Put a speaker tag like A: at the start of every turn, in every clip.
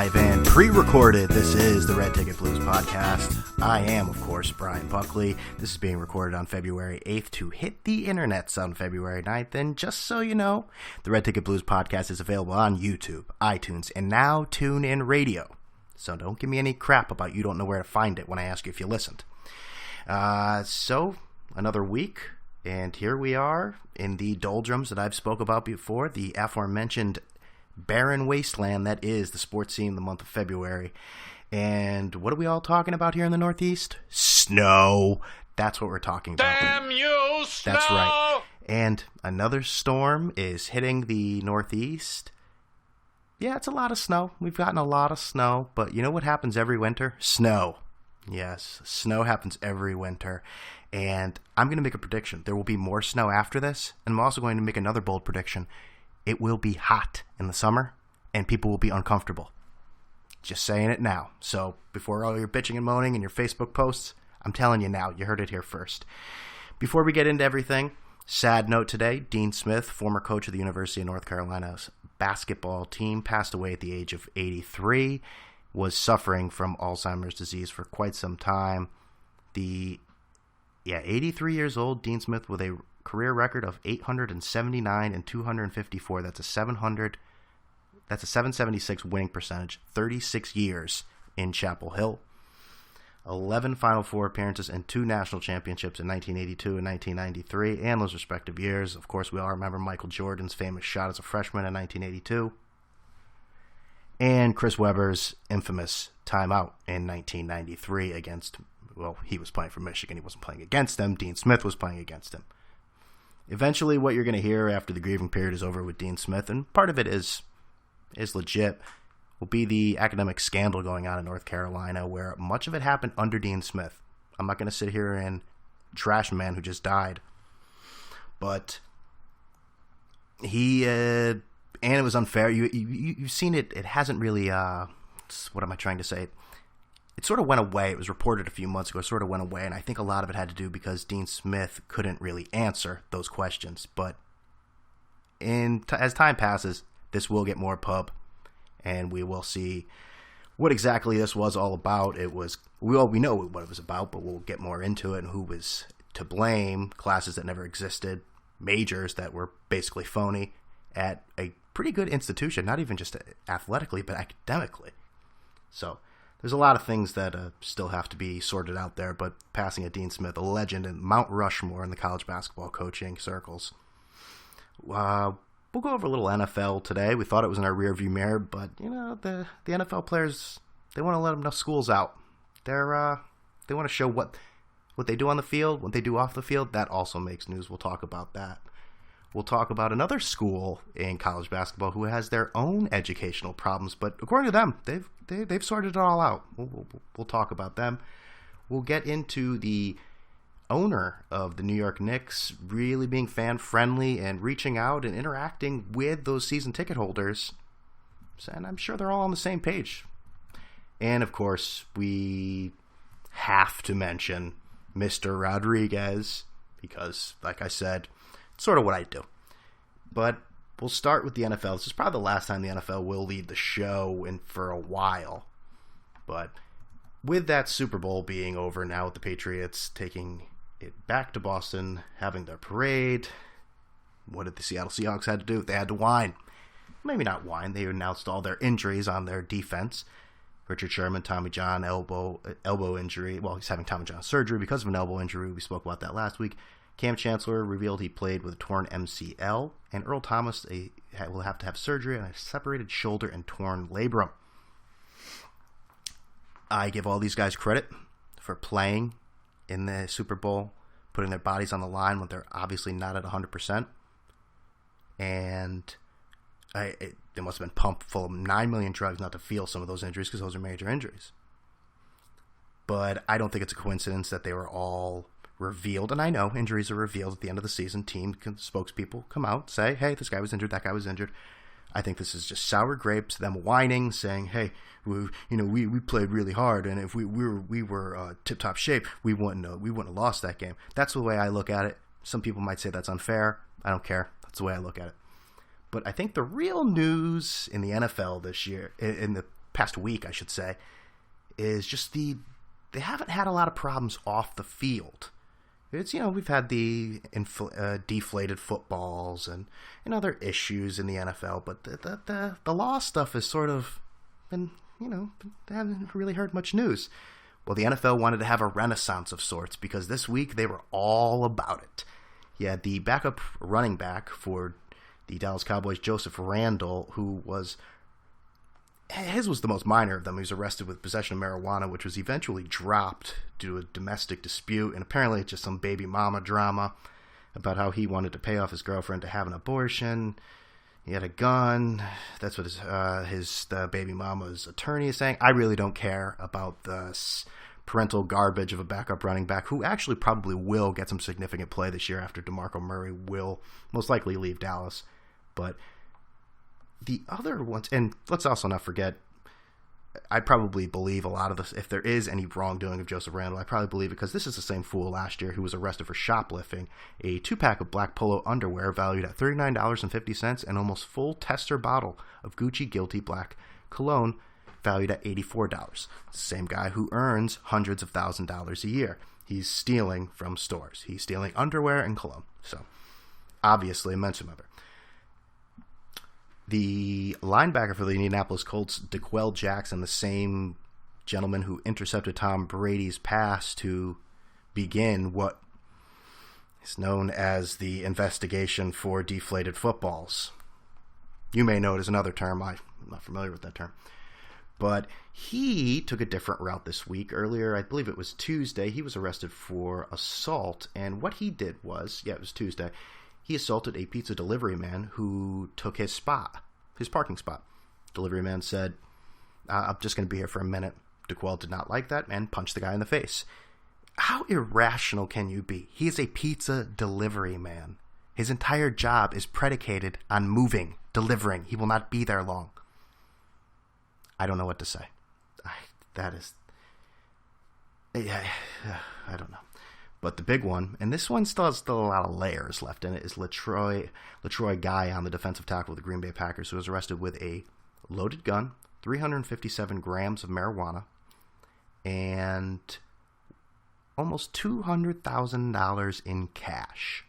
A: live and pre-recorded. This is the Red Ticket Blues podcast. I am, of course, Brian Buckley. This is being recorded on February 8th to hit the internets on February 9th. And just so you know, the Red Ticket Blues podcast is available on YouTube, iTunes, and now TuneIn Radio. So don't give me any crap about you don't know where to find it when I ask you if you listened. So, another week, and here we are in the doldrums that I've spoke about before, the aforementioned barren wasteland that is the sports scene in the month of February. And what are we all talking about here in the Northeast? Snow. That's what we're talking about.
B: Damn you, snow!
A: That's right. And another storm is hitting the Northeast. Yeah, it's a lot of snow. We've gotten a lot of snow, but you know what happens every winter? Snow. Yes, snow happens every winter. And I'm going to make a prediction. There will be more snow after this, and I'm also going to make another bold prediction. It will be hot in the summer, and people will be uncomfortable. Just saying it now. So before all your bitching and moaning and your Facebook posts, I'm telling you now, you heard it here first. Before we get into everything, sad note today, Dean Smith, former coach of the University of North Carolina's basketball team, passed away at the age of 83, was suffering from Alzheimer's disease for quite some time. 83 years old, Dean Smith with a career record of 879 and 254. That's a 776 winning percentage. 36 years in Chapel Hill. 11 Final Four appearances and 2 national championships in 1982 and 1993, and those respective years. Of course, we all remember Michael Jordan's famous shot as a freshman in 1982. And Chris Webber's infamous timeout in 1993 against, well, he was playing for Michigan. He wasn't playing against them. Dean Smith was playing against him. Eventually, what you're going to hear after the grieving period is over with Dean Smith, and part of it is legit, will be the academic scandal going on in North Carolina, where much of it happened under Dean Smith. I'm not going to sit here and trash a man who just died. But and it was unfair. You've seen it. It hasn't really, what am I trying to say? It sort of went away. It was reported a few months ago. It sort of went away, and I think a lot of it had to do because Dean Smith couldn't really answer those questions. But as time passes, this will get more pub, and we will see what exactly this was all about. We know what it was about, but we'll get more into it and who was to blame. Classes that never existed, majors that were basically phony at a pretty good institution, not even just athletically, but academically. So there's a lot of things that still have to be sorted out there, but passing at Dean Smith, a legend and Mount Rushmore in the college basketball coaching circles. We'll go over a little NFL today. We thought it was in our rearview mirror, but you know the NFL players, they want to let enough schools out. They want to show what they do on the field, what they do off the field. That also makes news. We'll talk about that. We'll talk about another school in college basketball who has their own educational problems, but according to them, they've sorted it all out. We'll talk about them. We'll get into the owner of the New York Knicks really being fan-friendly and reaching out and interacting with those season ticket holders, and I'm sure they're all on the same page. And, of course, we have to mention Mr. Rodriguez because, like I said, sort of what I do. But we'll start with the NFL. This is probably the last time the NFL will lead the show for a while. But with that Super Bowl being over now, with the Patriots taking it back to Boston, having their parade, what did the Seattle Seahawks had to do? They had to whine. Maybe not whine. They announced all their injuries on their defense. Richard Sherman, Tommy John, elbow injury. Well, he's having Tommy John surgery because of an elbow injury. We spoke about that last week. Cam Chancellor revealed he played with a torn MCL, and Earl Thomas will have to have surgery on a separated shoulder and torn labrum. I give all these guys credit for playing in the Super Bowl, putting their bodies on the line when they're obviously not at 100%. And they must have been pumped full of 9 million drugs not to feel some of those injuries because those are major injuries. But I don't think it's a coincidence that they were all revealed, and I know injuries are revealed at the end of the season. Team spokespeople come out, say, hey, this guy was injured, that guy was injured. I think this is just sour grapes, them whining, saying, hey, we played really hard, and if we were tip-top shape, we wouldn't have lost that game. That's the way I look at it. Some people might say that's unfair. I don't care. That's the way I look at it. But I think the real news in the NFL this year, in the past week, I should say, is just they haven't had a lot of problems off the field. It's, we've had the deflated footballs and other issues in the NFL, but the law stuff has sort of been, they haven't really heard much news. Well, the NFL wanted to have a renaissance of sorts because this week they were all about it. You had the backup running back for the Dallas Cowboys, Joseph Randle, who was the most minor of them. He was arrested with possession of marijuana, which was eventually dropped due to a domestic dispute, and apparently it's just some baby mama drama about how he wanted to pay off his girlfriend to have an abortion. He had a gun. That's what his baby mama's attorney is saying. I really don't care about this parental garbage of a backup running back who actually probably will get some significant play this year after DeMarco Murray will most likely leave Dallas. But the other ones, and let's also not forget, I probably believe a lot of this, if there is any wrongdoing of Joseph Randle, I probably believe it because this is the same fool last year who was arrested for shoplifting a 2-pack of black polo underwear valued at $39.50 and almost full tester bottle of Gucci Guilty black cologne valued at $84. Same guy who earns hundreds of thousands of dollars a year. He's stealing from stores. He's stealing underwear and cologne. So, obviously, a mention member. The linebacker for the Indianapolis Colts, DeQuell Jackson, the same gentleman who intercepted Tom Brady's pass to begin what is known as the investigation for deflated footballs. You may know it as another term. I'm not familiar with that term. But he took a different route this week. Earlier, I believe it was Tuesday, he was arrested for assault. And what he did was, it was Tuesday, he assaulted a pizza delivery man who took his parking spot. Delivery man said, I'm just going to be here for a minute. DeQuell did not like that and punched the guy in the face. How irrational can you be? He is a pizza delivery man. His entire job is predicated on moving, delivering. He will not be there long. I don't know what to say. I don't know. But the big one, and this one still has a lot of layers left in it, is LaTroy Guy on the defensive tackle of the Green Bay Packers, who was arrested with a loaded gun, 357 grams of marijuana, and almost $200,000 in cash.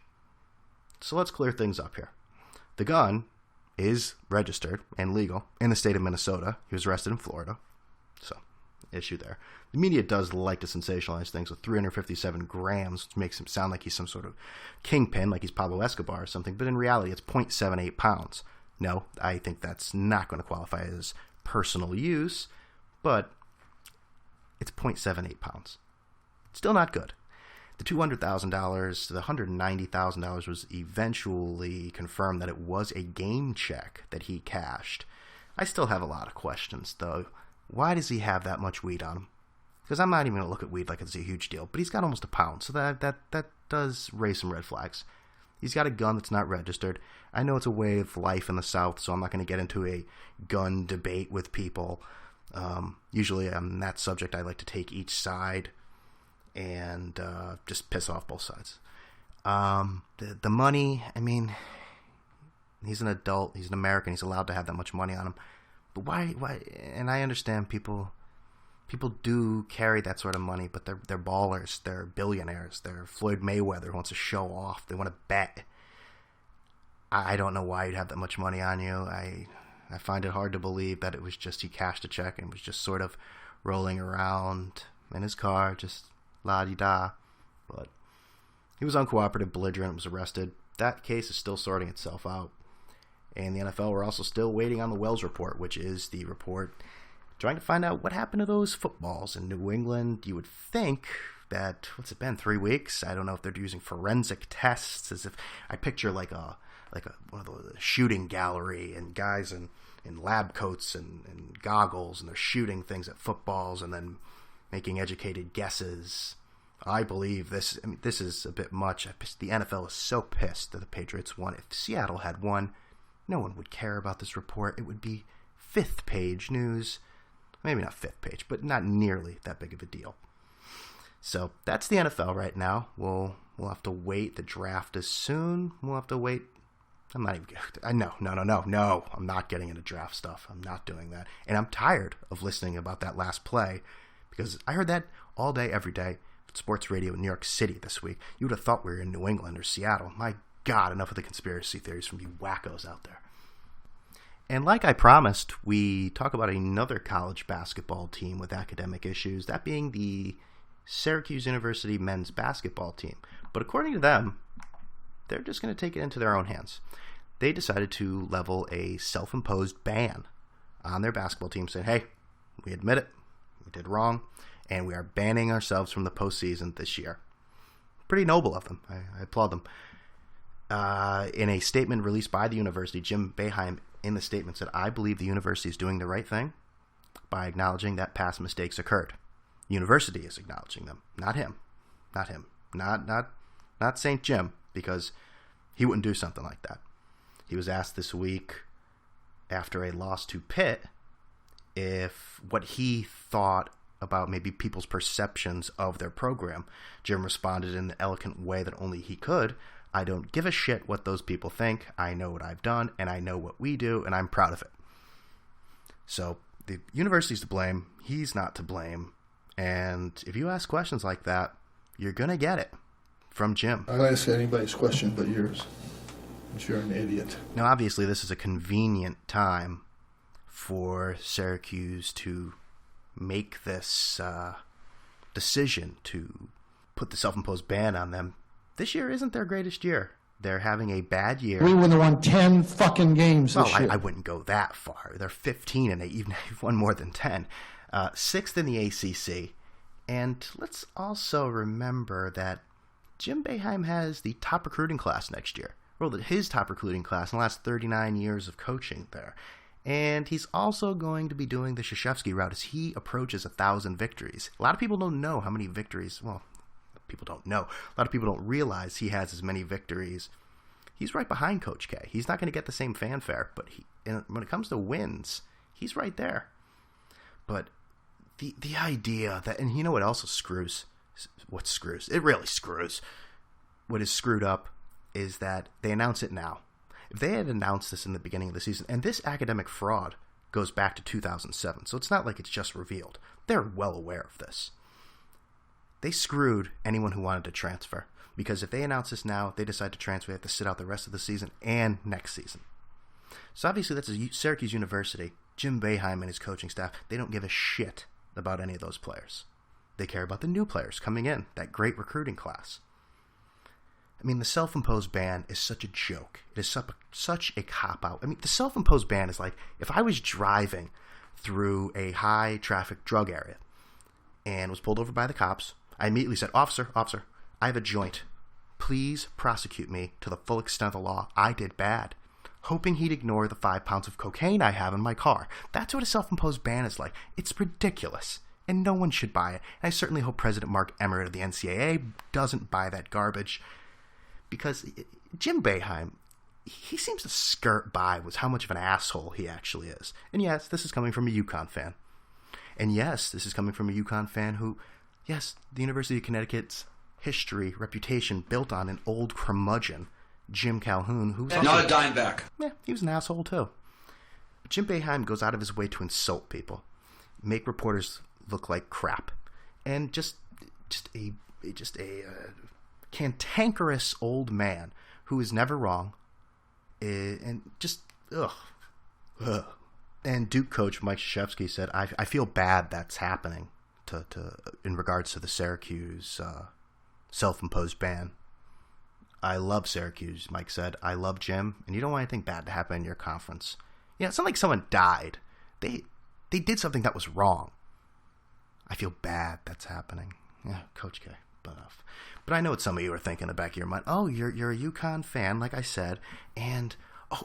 A: So let's clear things up here. The gun is registered and legal in the state of Minnesota. He was arrested in Florida. So, issue there. The media does like to sensationalize things with 357 grams, which makes him sound like he's some sort of kingpin, like he's Pablo Escobar or something, but in reality it's 0.78 pounds. No, I think that's not going to qualify as personal use, but it's 0.78 pounds. Still not good. The $200,000 to the $190,000 was eventually confirmed that it was a game check that he cashed. I still have a lot of questions, though. Why does he have that much weed on him? Because I'm not even going to look at weed like it's a huge deal, but he's got almost a pound, so that does raise some red flags. He's got a gun that's not registered. I know it's a way of life in the South, so I'm not going to get into a gun debate with people. Usually on that subject, I like to take each side and just piss off both sides. The money, I mean, he's an adult, he's an American, he's allowed to have that much money on him. But why? And I understand people do carry that sort of money, but they're ballers, they're billionaires, they're Floyd Mayweather who wants to show off, they want to bet. I don't know why you'd have that much money on you. I find it hard to believe that it was just he cashed a check and was just sort of rolling around in his car, just la-di-da. But he was uncooperative, belligerent, was arrested. That case is still sorting itself out. And the NFL were also still waiting on the Wells report, which is the report trying to find out what happened to those footballs in New England. You would think that, what's it been, 3 weeks? I don't know if they're using forensic tests, as if I picture like a one of the shooting gallery and guys in lab coats and goggles, and they're shooting things at footballs and then making educated guesses. I believe this. I mean, this is a bit much. The NFL is so pissed that the Patriots won. If Seattle had won, no one would care about this report. It would be 5th page news. Maybe not 5th page, but not nearly that big of a deal. So that's the NFL right now. We'll have to wait. The draft is soon. We'll have to wait I'm not even. No. I'm not getting into draft stuff. I'm not doing that. And I'm tired of listening about that last play because I heard that all day, every day. Sports radio in New York City this week. You would have thought we were in New England or Seattle. My God, enough of the conspiracy theories from you wackos out there. And like I promised, we talk about another college basketball team with academic issues, that being the Syracuse University men's basketball team. But according to them, they're just going to take it into their own hands. They decided to level a self-imposed ban on their basketball team, saying, hey, we admit it, we did wrong, and we are banning ourselves from the postseason this year. Pretty noble of them. I applaud them. In a statement released by the university, Jim Boeheim in the statement said, I believe the university is doing the right thing by acknowledging that past mistakes occurred. University is acknowledging them, not him. Not him. Not St. Jim, because he wouldn't do something like that. He was asked this week after a loss to Pitt if what he thought about maybe people's perceptions of their program. Jim responded in an eloquent way that only he could. I don't give a shit what those people think. I know what I've done, and I know what we do, and I'm proud of it. So the university's to blame. He's not to blame. And if you ask questions like that, you're going to get it from Jim.
B: I'll ask anybody's question but yours, if you're an idiot.
A: Now, obviously, this is a convenient time for Syracuse to make this decision to put the self-imposed ban on them. This year isn't their greatest year. They're having a bad year.
C: We wouldn't have won 10 fucking games this year.
A: I wouldn't go that far. They're 15 and they've won more than 10. Sixth in the ACC. And let's also remember that Jim Boeheim has the top recruiting class next year. Well, his top recruiting class in the last 39 years of coaching there. And he's also going to be doing the Krzyzewski route as he approaches 1,000 victories. A lot of people don't know how many victories, people don't know. A lot of people don't realize he has as many victories. He's right behind Coach K. He's not going to get the same fanfare, but when it comes to wins, he's right there. But the idea that, and you know what also screws? What screws? It really screws. What is screwed up is that they announce it now. If they had announced this in the beginning of the season, and this academic fraud goes back to 2007, so it's not like it's just revealed. They're well aware of this. They screwed anyone who wanted to transfer, because if they announce this now, they decide to transfer, they have to sit out the rest of the season and next season. So obviously that's a Syracuse University. Jim Boeheim and his coaching staff, they don't give a shit about any of those players. They care about the new players coming in, that great recruiting class. I mean, the self-imposed ban is such a joke. It is such a cop-out. I mean, the self-imposed ban is like, if I was driving through a high-traffic drug area and was pulled over by the cops, I immediately said, Officer, I have a joint. Please prosecute me to the full extent of the law. I did bad. Hoping he'd ignore the 5 pounds of cocaine I have in my car. That's what a self-imposed ban is like. It's ridiculous, and no one should buy it. And I certainly hope President Mark Emmert of the NCAA doesn't buy that garbage, because Jim Boeheim, he seems to skirt by with how much of an asshole he actually is. And yes, this is coming from a UConn fan. And yes, this is coming from a UConn fan who, yes, the University of Connecticut's history, reputation built on an old curmudgeon, Jim Calhoun, who's
D: not a dime back.
A: Yeah, he was an asshole too. But Jim Boeheim goes out of his way to insult people, make reporters look like crap, and just a cantankerous old man who is never wrong, and just ugh. And Duke coach Mike Krzyzewski said, "I feel bad that's happening to in regards to the Syracuse self-imposed ban. I love Syracuse," Mike said. "I love Jim, and you don't want anything bad to happen in your conference. Yeah, it's not like someone died. They did something that was wrong. I feel bad that's happening." Yeah, Coach K, but enough. But I know what some of you are thinking in the back of your mind. Oh, you're a UConn fan, like I said, and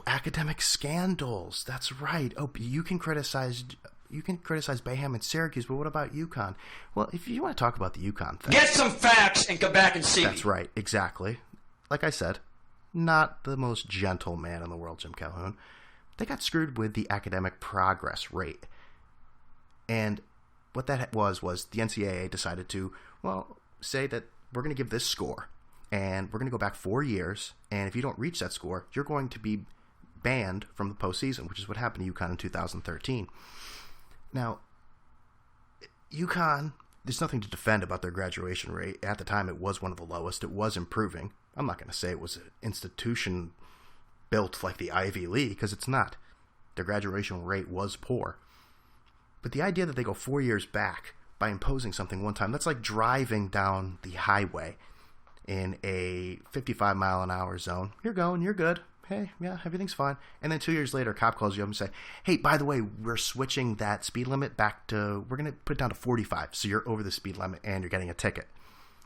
A: academic scandals. That's right. Oh, you can criticize Boeheim and Syracuse, but what about UConn? Well, if you want to talk about the UConn thing,
D: get some facts and come back and see.
A: That's right, exactly. Like I said, not the most gentle man in the world, Jim Calhoun. They got screwed with the academic progress rate. And what that was the NCAA decided to, say that we're going to give this score. and we're going to go back 4 years, and if you don't reach that score, you're going to be banned from the postseason, which is what happened to UConn in 2013. Now, UConn, there's nothing to defend about their graduation rate. At the time, it was one of the lowest. It was improving. I'm not going to say it was an institution built like the Ivy League, because it's not. Their graduation rate was poor. But the idea that they go 4 years back by imposing something one time, that's like driving down the highway in a 55-mile-an-hour zone. You're going, you're good. Hey, yeah, everything's fine. And then 2 years later, a cop calls you up and say, hey, by the way, we're switching that speed limit back to, we're going to put it down to 45, so you're over the speed limit and you're getting a ticket.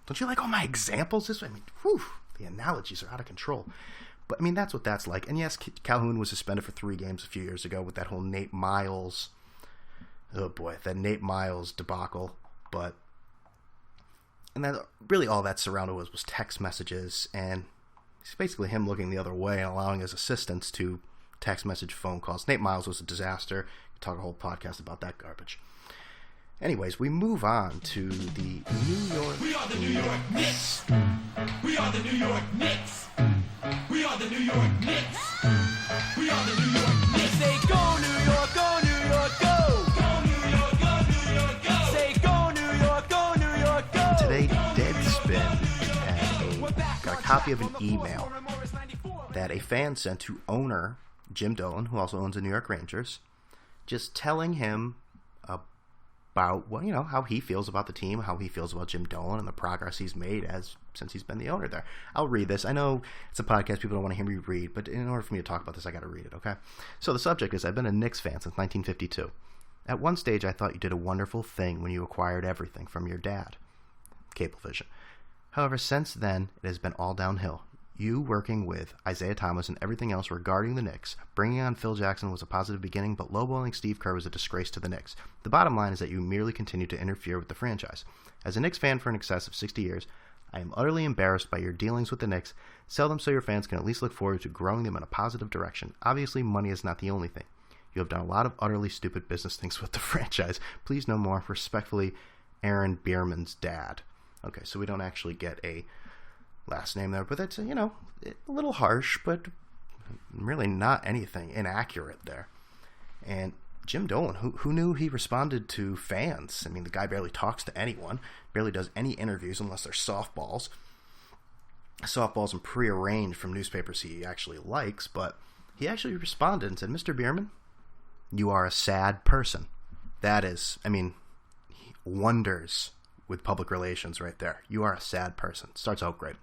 A: Don't you like all my examples this way? I mean, whew, the analogies are out of control. But, I mean, that's what that's like. And yes, Calhoun was suspended for 3 games a few years ago with that whole Nate Miles, oh boy, that Nate Miles debacle. But, and that really all that surrounded was text messages, and it's basically him looking the other way and allowing his assistants to text message phone calls. Nate Miles was a disaster. We talk a whole podcast about that garbage. Anyways, we move on to the New York...
E: We are the New York Knicks. We are the New York Knicks. We are the New York Knicks. We are the New York Knicks. Say go New York, go New York, go. Go New York, go New York, go. Say go New York, go New York, go.
A: Today, Deadspin got a copy of an email that a fan sent to owner Jim Dolan, who also owns the New York Rangers, just telling him about what, how he feels about the team, how he feels about Jim Dolan, and the progress he's made since he's been the owner there. I'll read this. I know it's a podcast, people don't want to hear me read, but in order for me to talk about this, I got to read it, okay? So the subject is, I've been a Knicks fan since 1952. At one stage, I thought you did a wonderful thing when you acquired everything from your dad, Cablevision. However, since then, it has been all downhill. You working with Isaiah Thomas and everything else regarding the Knicks. Bringing on Phil Jackson was a positive beginning, but lowballing Steve Kerr was a disgrace to the Knicks. The bottom line is that you merely continue to interfere with the franchise. As a Knicks fan for an excess of 60 years, I am utterly embarrassed by your dealings with the Knicks. Sell them so your fans can at least look forward to growing them in a positive direction. Obviously, money is not the only thing. You have done a lot of utterly stupid business things with the franchise. Please no more. Respectfully, Aaron Bierman's dad. Okay, so we don't actually get a last name there, but that's, a little harsh, but really not anything inaccurate there. And Jim Dolan, who knew he responded to fans? I mean, the guy barely talks to anyone, barely does any interviews unless they're softballs and prearranged from newspapers he actually likes, but he actually responded and said, Mr. Bierman, you are a sad person. That is, wonders with public relations right there. You are a sad person. Starts out great.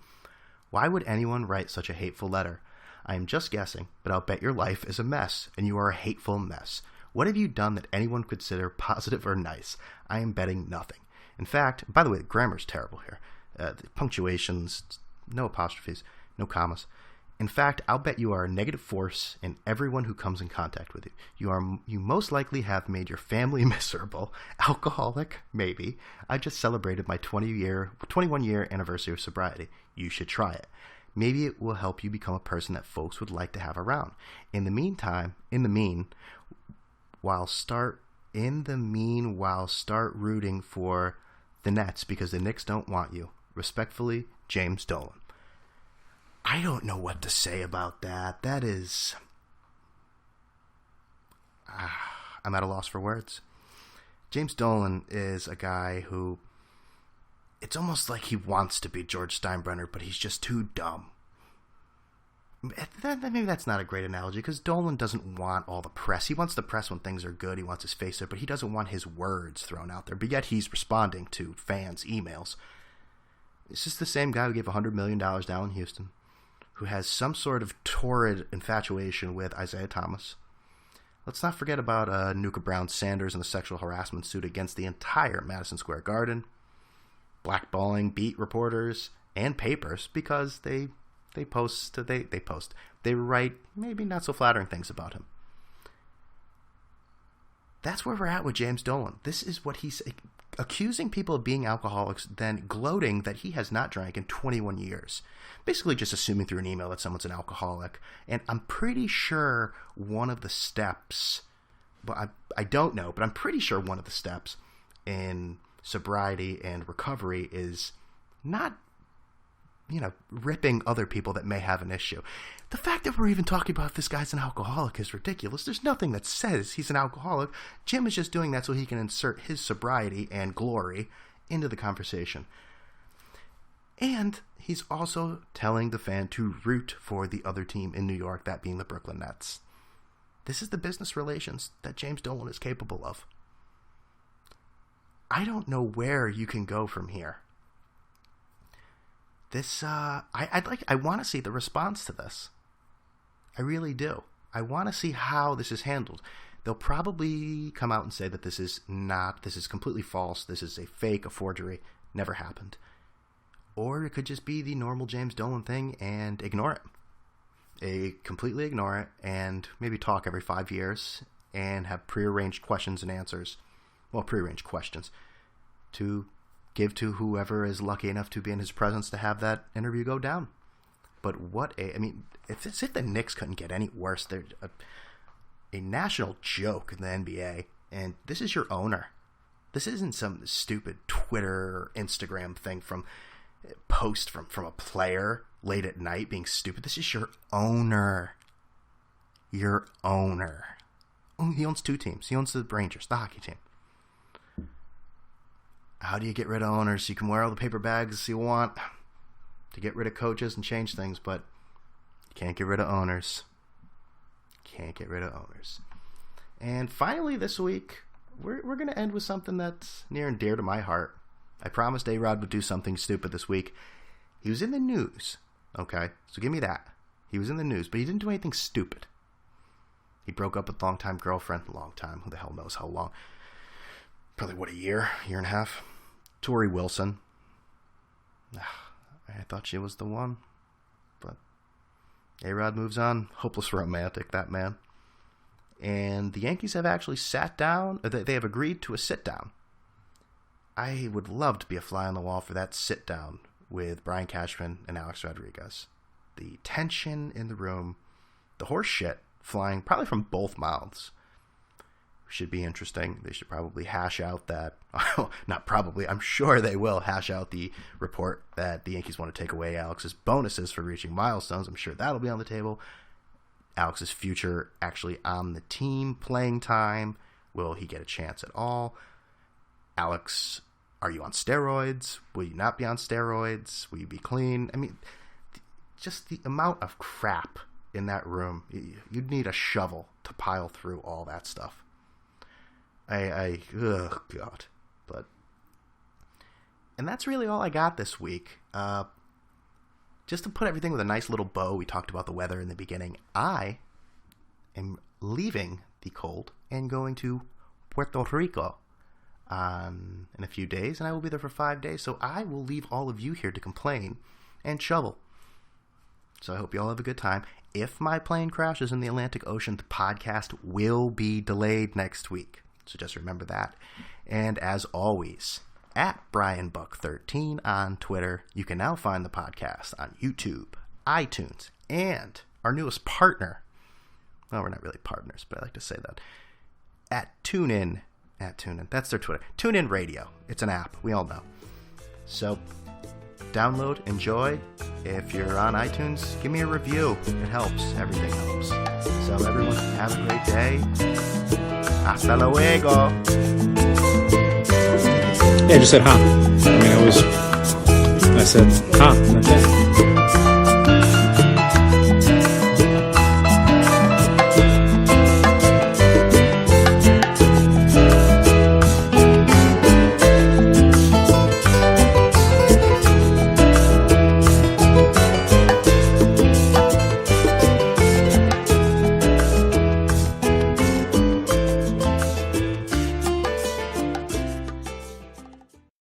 A: Why would anyone write such a hateful letter? I am just guessing, but I'll bet your life is a mess, and you are a hateful mess. What have you done that anyone could consider positive or nice? I am betting nothing. In fact, by the way, the grammar's terrible here. The punctuations, no apostrophes, no commas. In fact, I'll bet you are a negative force in everyone who comes in contact with you. You most likely have made your family miserable. Alcoholic, maybe. I just celebrated my 21-year anniversary of sobriety. You should try it. Maybe it will help you become a person that folks would like to have around. While start rooting for the Nets because the Knicks don't want you. Respectfully, James Dolan. I don't know what to say about that. That is... I'm at a loss for words. James Dolan is a guy who... It's almost like he wants to be George Steinbrenner, but he's just too dumb. Maybe that's not a great analogy, because Dolan doesn't want all the press. He wants the press when things are good. He wants his face there, but he doesn't want his words thrown out there. But yet he's responding to fans' emails. It's just the same guy who gave $100 million down in Houston, who has some sort of torrid infatuation with Isaiah Thomas. Let's not forget about Nuka Brown Sanders and the sexual harassment suit against the entire Madison Square Garden, blackballing beat reporters and papers because they write maybe not so flattering things about him. That's where we're at with James Dolan. This is what he's accusing people of being alcoholics, then gloating that he has not drank in 21 years. Basically just assuming through an email that someone's an alcoholic. And I'm pretty sure one of the steps, but I don't know, but I'm pretty sure one of the steps in sobriety and recovery is not ripping other people that may have an issue. The fact that we're even talking about this guy's an alcoholic is ridiculous. There's nothing that says he's an alcoholic. Jim is just doing that so he can insert his sobriety and glory into the conversation. And he's also telling the fan to root for the other team in New York, that being the Brooklyn Nets. This is the business relations that James Dolan is capable of. I don't know where you can go from here. This, I want to see the response to this. I really do. I want to see how this is handled. They'll probably come out and say that this is completely false. This is a fake, a forgery, never happened. Or it could just be the normal James Dolan thing and ignore it. Completely ignore it and maybe talk every 5 years and have prearranged questions and answers. Well, prearranged questions to give to whoever is lucky enough to be in his presence to have that interview go down. But if the Knicks couldn't get any worse, they're a national joke in the NBA, and this is your owner. This isn't some stupid Twitter or Instagram thing from a player late at night being stupid. This is your owner. Your owner. He owns 2 teams. He owns the Rangers, the hockey team. How do you get rid of owners? You can wear all the paper bags you want to get rid of coaches and change things, but you can't get rid of owners. Can't get rid of owners. And finally this week, we're going to end with something that's near and dear to my heart. I promised A-Rod would do something stupid this week. He was in the news, okay? So give me that. He was in the news, but he didn't do anything stupid. He broke up with a longtime girlfriend. Long time. Who the hell knows how long? Probably, a year and a half? Tori Wilson. I thought she was the one. But A-Rod moves on. Hopeless romantic, that man. And the Yankees have actually sat down. They have agreed to a sit-down. I would love to be a fly on the wall for that sit-down with Brian Cashman and Alex Rodriguez. The tension in the room, the horse shit flying probably from both mouths, should be interesting. They should probably hash out that, not probably, I'm sure they will hash out the report that the Yankees want to take away Alex's bonuses for reaching milestones. I'm sure that'll be on the table. Alex's future actually on the team, playing time. Will he get a chance at all? Alex, are you on steroids? Will you not be on steroids? Will you be clean? I mean, just the amount of crap in that room. You'd need a shovel to pile through all that stuff. Oh God. And that's really all I got this week. Just to put everything with a nice little bow, we talked about the weather in the beginning. I am leaving the cold and going to Puerto Rico in a few days, and I will be there for 5 days, so I will leave all of you here to complain and shovel. So I hope you all have a good time. If my plane crashes in the Atlantic Ocean, the podcast will be delayed next week. So just remember that. And as always, at BrianBuck13 on Twitter, you can now find the podcast on YouTube, iTunes, and our newest partner. Well, we're not really partners, but I like to say that. At TuneIn. That's their Twitter. TuneIn Radio. It's an app. We all know. So download, enjoy. If you're on iTunes, give me a review. It helps. Everything helps. So everyone, have a great day. Hasta luego.
F: Yeah, I just said, huh. I said, huh. That's it.